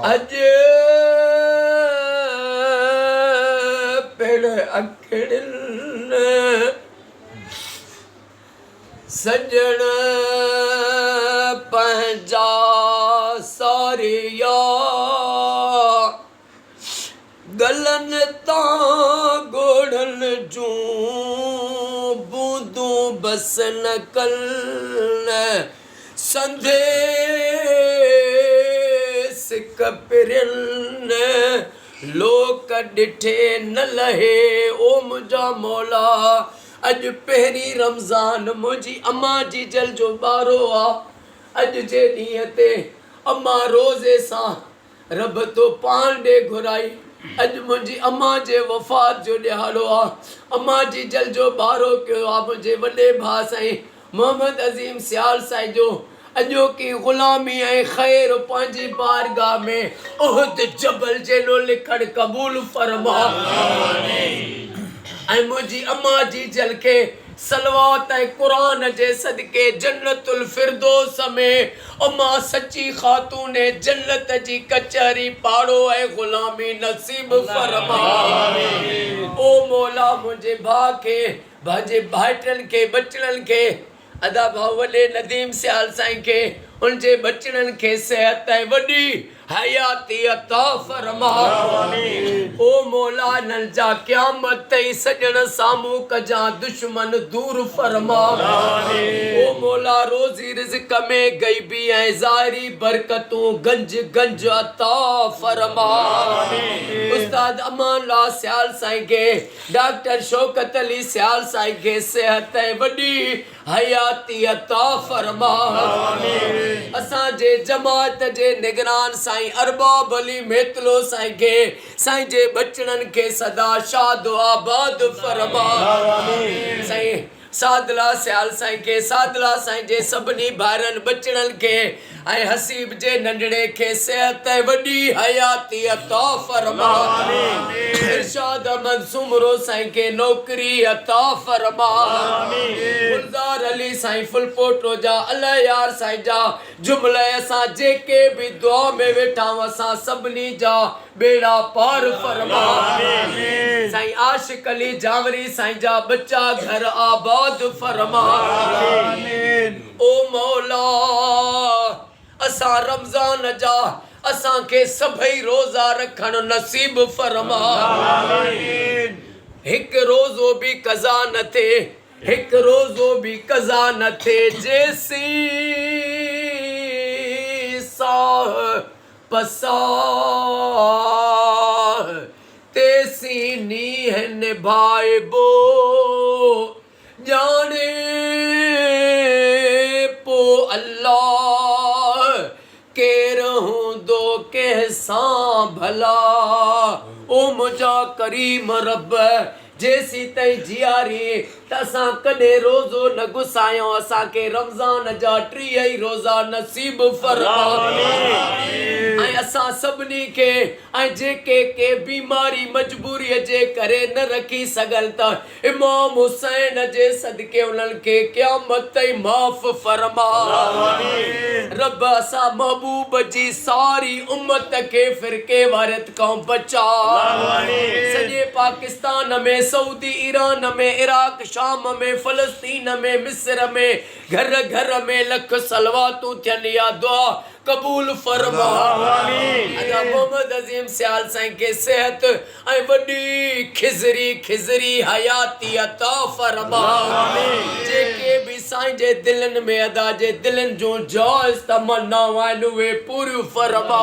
अज पेड़ अखड़न सजन पंहिंजा सारिया गलन तां गोड़न जूं बूंदूं बस न कल संदेस कपिरन लोक ॾिठे न लहे ओ मुंहिंजा मौला। अॼु पहिरीं रमज़ान मुंहिंजी अम्मा जी जल जो ॿारो आहे। अॼु जे ॾींहं ते अम्मा रोज़े सां रब तो पाण ॾे घुराई। अॼु मुंहिंजी अम्मा जे वफ़ात जो ॾिहाड़ो आहे। अम्मा जी जल जो ॿारो कयो आहे मुंहिंजे वॾे भाउ साईं मोहम्मद अज़ीम सियाल साईं जो। अॼोकी ग़ुलामी ऐं ख़ैर पंहिंजी बारगाह में उहद जबल जेलो लिखण क़बूल फरमा। ऐं मुंहिंजी अम्मा जी जल खे सलवात ऐं क़ुरान जे सदके जन्नतुल फिरदौस में अम्मा सच्ची ख़ातून जन्नत जी कचहरी पाड़ो ऐं ग़ुलामी नसीब फरमा। ओ मौला मुंहिंजे भाउ खे भांजे भाइटनि खे बचड़नि खे अदा भाउ वॾे नदीम सियाल साईं खे उनजे बचड़नि खे सेहत ऐं वॾी हयाती अता फरमा। ओ मौला नल जा क़यामत ताईं सजण साम्हूं कजा दुश्मन दूर फरमा। ओ मौला रोज़ी रिज़्क़ में ग़ैबी ऐं ज़ाहिरी बरकतूं गंज गंज अता फरमा। उस्ताद अमानुल्लाह सियाल साईं खे डॉक्टर शौकत अली सियाल साईं खे सेहत ऐं वॾी हयाती अता फरमा। असांजे जमात जे निगरान साईं अरबाब अली मेतलो साईं खे साईं जे बचड़नि खे सदा शाद आबाद फरमा। साईं सादला सियाल साईं खे सादला साईं जे सभिनी भाइरनि बचड़नि खे ऐं हसीब जे नंढड़े खे सेहत ऐं वॾी हयाती अता फरमा। इरशाद अहमद सुमरो साईं खे नौकरी अता फरमा। गुलज़ार अली साईं फुलपोटो जा अल्लाह यार साईं जा जुमले असां जेके बि दुआ में वेठा आहियूं असां सभिनी जा बेड़ा पार फरमा। साईं आशिक अली जावरी साईं जा बच्चा घर आबाद फरमा। ओ मौला असां रमज़ान जा असांखे सभई रोज़ा रखण नसीब फरमा। हिकु रोज़ो बि कज़ा न थिए हिकु रोज़ो बि कज़ा न थिए जेसीं साह पसाह तेसीं नीह निभाइबो जाने पो अल्लाह केरु हूंदो कंहिंसां भला। ओ मुंहिंजा करीम रब जेसी ताईं जियारी त असां कॾहिं रोज़ो न गुसायूं असांखे रमज़ान जा 30 रोज़ा नसीब फरमा। ऐं असां सभिनी खे ऐं जेके के बीमारी मजबूरीअ जे करे न रखी सघनि था इमाम हुसैन जे सदके उन्हनि खे क़यामत ताईं माफ़ फरमा। रब असां महबूब जी सारी उम्मत खे फिरके वारियत खां बचा। सॼे पाकिस्तान में सऊदी ईरान में इराक शाम में फलस्तीन में मिस्र में घर घर में लख सलवातूं थियनि या दुआ कबूल फरमा। अदा मोहम्मद अज़ीम सियाल साईं खे सेहत ऐं वॾी खिज़री हयाती अता फरमा। जेके बि साईं जे दिलनि में अदा जे दिलनि जूं जाइज़ तमन्नाऊं आहिनि उहे पूरियूं फरमा।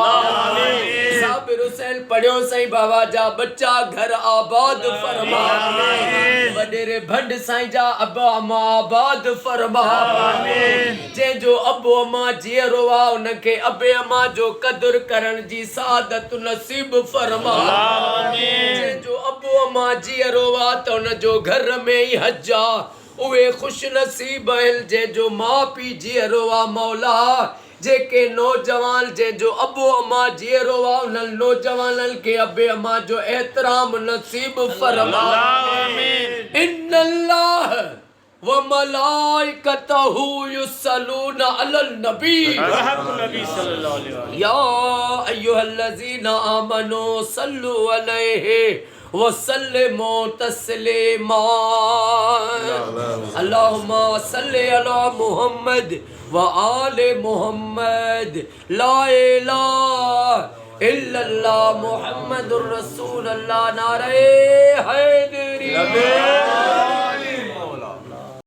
साबिर हुसैन पढ़ियो साईं बाबा जा बच्चा घर आबाद फरमा। वॾेरे भंड साईं जा अबा अम्मा आबाद फरमा। जंहिंजो अबो अम्मा जीअरो आहे उनखे अबे अम्मा जो कदुर करण जी सादत नसीब फरमा। जंहिंजो अबो अम्मा जीअरो आहे त उनजो घर में ई हज आहे उहे ख़ुशि नसीब आहिनि। जंहिंजो माउ पीउ जीअरो आहे मौला जेके नौजवान जंहिंजो अबो अम्मा जीअरो आहे उन्हनि नौजवाननि खे अबे अम्मा जो एहतराम नसीब फरमा। इन्नल्लाह व मलाइकतहू युसल्लूना अलन नबी या अय्युहल अय्युहल्लज़ीना आमनू सल्लु अलैहि वसल्लिमू तस्लीमा। अल्लाहुम्मा सल्लि अला मुहम्मद व आले मुहम्मद। ला इलाहा इल्लल्लाह मुहम्मदुर रसूलुल्लाह। नारे हैदरी।